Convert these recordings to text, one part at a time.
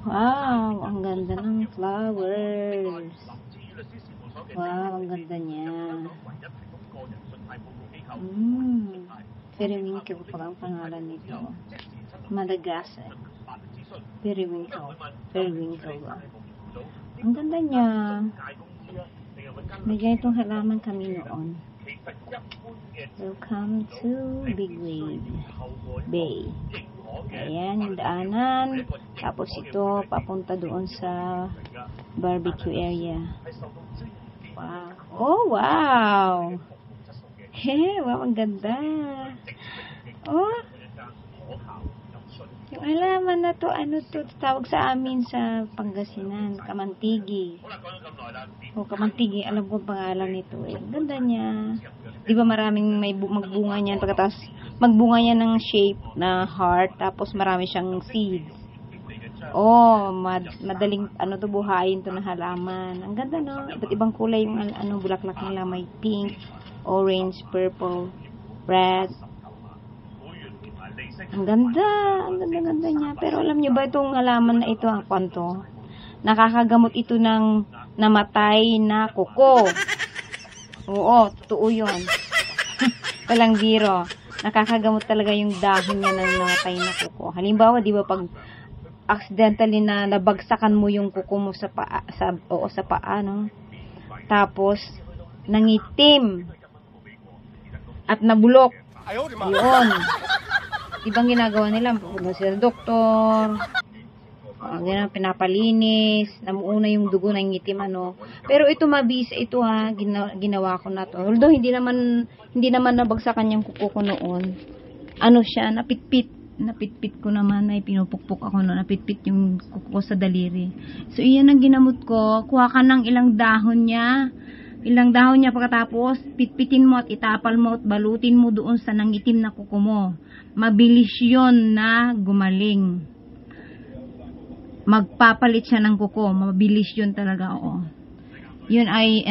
Wow, ang ganda ng flowers. Wow, ang ganda niya. Periwinkle pa ang pangalan nito. Madagascar. Periwinkle. Periwinkle lang. Ang ganda niya. May ganitong halaman kami noon. Welcome to Big Wave Bay. Ayan, yung daanan. Tapos ito, papunta doon sa barbecue area. Wow. Oh, wow! Hey, wow, ang ganda. Oh, yung halaman na to, ano to, tawag sa amin sa Pangasinan, kamantigi. O, kamantigi, alam ko pangalan nito. Eh, ganda niya. Di ba maraming may magbunga niyan, pagkatapos magbunga niya ng shape na heart, tapos marami siyang seeds. Oh, madaling ano to, buhayin to na halaman. Ang ganda, no? Iba't ibang kulay yung ano, bulaklak nila. May pink, orange, purple, red. Ang ganda niya. Pero alam niyo ba itong halaman na ito, ang kwanto? Nakakagamot ito ng namatay na kuko. Oo, totoo yun. Walang biro. Nakakagamot talaga yung dahon niya ng namatay na kuko. Halimbawa, di ba pag accidentally na nabagsakan mo yung kuko mo sa paa, sa paa, no? Tapos, nangitim. At nabulok. Yun. Ibang ginagawa nila, pupunta sila sa doktor, ganun, pinapalinis, namuuna yung dugo na ngitim, ano. Pero ito mabisa, ito ha, ginawa ko na to. Although hindi naman nabagsakan yung kuko ko noon. Ano siya, napitpit ko naman, ay pinupukpuk ako noon, napitpit yung kuko ko sa daliri. So, iyan ang ginamot ko, kuha ka ng ilang dahon niya, pagkatapos, pitpitin mo at itapal mo at balutin mo doon sa nangitim na kuko mo. Mabilis yun na gumaling. Magpapalit siya ng kuko. Mabilis yun talaga, oo. Yun ay,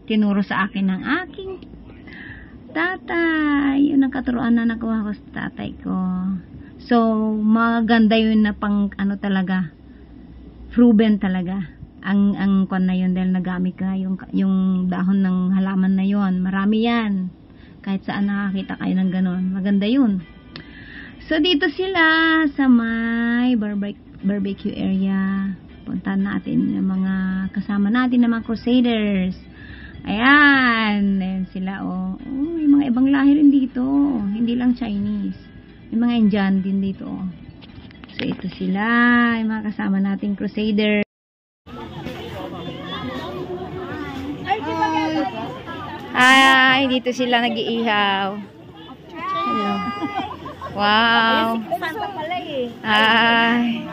tinuro sa akin ng aking tatay. Yun ang katuruan na nakuha ko sa tatay ko. So, maganda yun na pang, talaga, proven talaga. Ang kwan na yun dahil nagamit ka yung dahon ng halaman na yun. Marami yan. Kahit saan nakakita kayo ng ganon. Maganda yun. So, dito sila sa may barbecue area. Puntahan natin yung mga kasama natin na mga crusaders. Ayan. Ayan sila, oh. Oh, yung mga ibang lahi rin dito. Hindi lang Chinese. Yung mga Indian din dito, oh. So, ito sila. Yung mga kasama nating crusaders. Ay, dito sila nag-iihaw. Hello. Wow. Ay.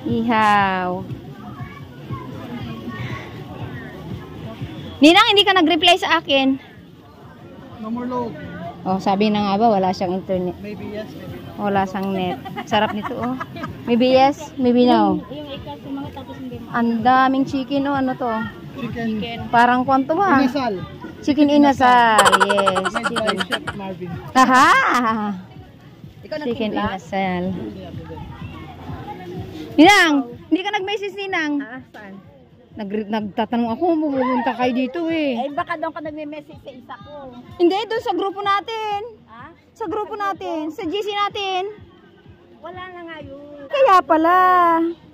Ihaw. Ninang, hindi ka nag-reply sa akin. No more load. Oh, sabi na nga ba, wala siyang internet. Maybe yes, maybe no. Wala siyang net. Sarap nito, oh. Maybe yes, maybe no. Ang daming chicken, oh. Ano to? Chicken. Parang kwanto ba? Inasal. Chicken inasal. Yes. Made by Chef Marvin. Aha! Chicken inasal. Ninang, hindi ka nag-message, Ninang. Saan? Nagtatanong ako, pupunta kayo dito eh. Eh, baka doon ka nagme-message sa isa ko. Hindi, doon sa grupo natin. Ha? Sa grupo natin. Sa GC natin. Wala na nga yun. Kaya pala.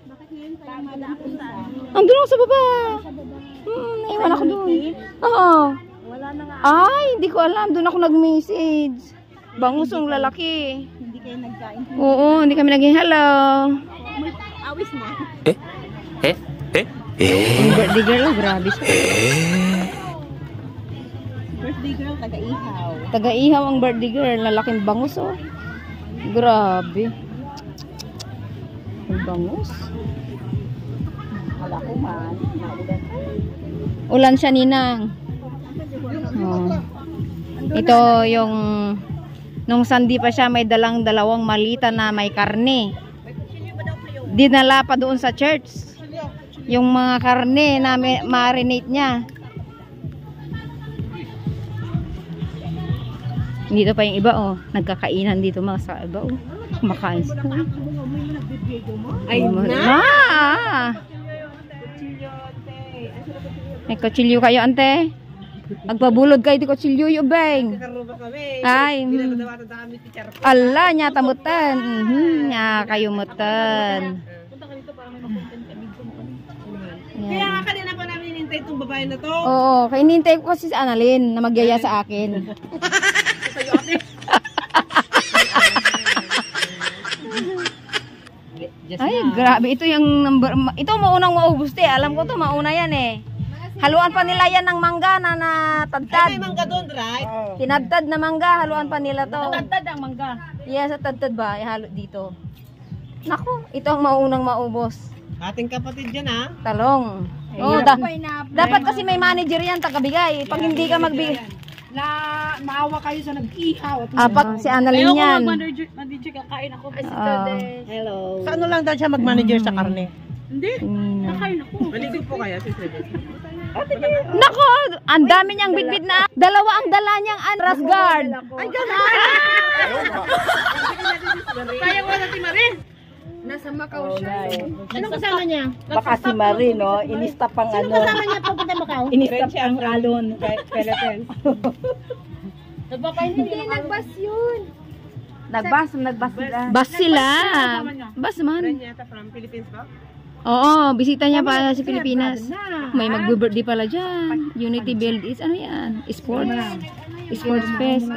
Bakit ngayon tayo malaki sa... Andun ako sa baba. Naiwan ako doon. Oo. Wala na nga. Ay, hindi ko alam. Doon ako nag-message. Bangus ang lalaki. Hindi kayo nagkain. Oo, hindi kami naging hello. May awis na. Yung birthday girl, oh, grabe siya. Birthday girl, taga-ihaw. Taga-ihaw ang birthday girl. Lalaking bangus, oh. Grabe. Ang bangus. Wala ko man. Naulan. Ulan siya, Ninang. Oh. Ito yung nung sandi pa siya, may dalawang malita na may karne. Dinala pa doon sa church. Yung mga karne na marinate niya. Dito pa yung iba, oh. Nagkakainan dito mga sa iba, oh. Kumakain sila. Ay, May kutsilyo kayo, ante. Agpabulod kayo di kutsilyo yung beng. Ay, ala, nya tamutan. Nya kayo mutan. Kaya nga kanina pa namin hinintay itong babae na to. Oo, kaya hinintay ko kasi si Annalyn na magyaya sa akin. Ay, grabe. Ito yung number. Ito maunang maubos te. Alam ko to, mauna yan eh. Haluan pa nila yan ng mangga na natadtad. May mangga doon, right? Tinadtad na mangga, haluan pa nila to. Tagtad ang mangga. Yes, tadtad ba? Ihalo dito. Naku, ito ang maunang maubos. Ating kapatid dyan, ha? Talong. Oh, dapat kasi may manager yan, tagabigay. Pag hindi ka magbigay. Na maawa kayo sa nag-ihaw. Apat si Annalyn yan. Manager kakain ako. Hello. Sa ano lang daw siya mag-manager sa karne? Hindi. Kakain ako. Maligo po kaya si Fred. Nako, ang dami niyang bitbit na. Dalawa ang dala niyang Andras guard. Ay, gano'n! Sayang wala si Marie. Nasa Macau siya. Anong kasama niya? Baka si Marie, no? Inista pang ano. Kasama niya pupunta Macau? Inista pang alon. Philippines. Hindi, nagbas yun. Nagbas sila. Bas sila. Bas man. Yata from Philippines ba? Oo, bisita niya pa sa Pilipinas. May mag-birthday pala dyan. Unity Build is ano yan? Sports. Sports Fest.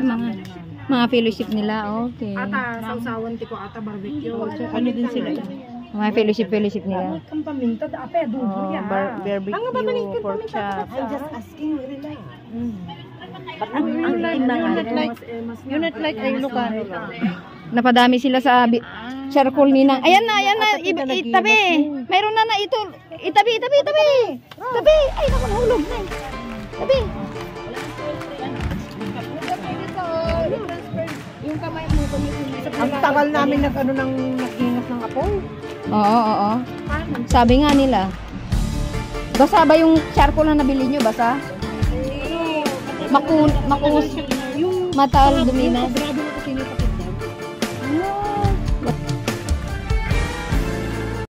Mga fellowship nila. Okay. Ata, sausawan ko ata barbecue. Ano din sila? Mga fellowship nila. Ang paminta, ape, dugo yan. Barbecue, pork chop. I'm just asking, really like. You're not like Ilocano lang. Napadami sila sa charcoal ninang. Ayan na. Itabi. Mayroon na ito. Itabi. Tabi. Ay, naku, nahulog na. Tabi. Yung kamay mo, ang tagal namin nag-ano ng nag-ingas ng apoy. Oo. Sabi nga nila. Basa ba yung charcoal na nabili nyo? Basa? Makus. Matal, duminas.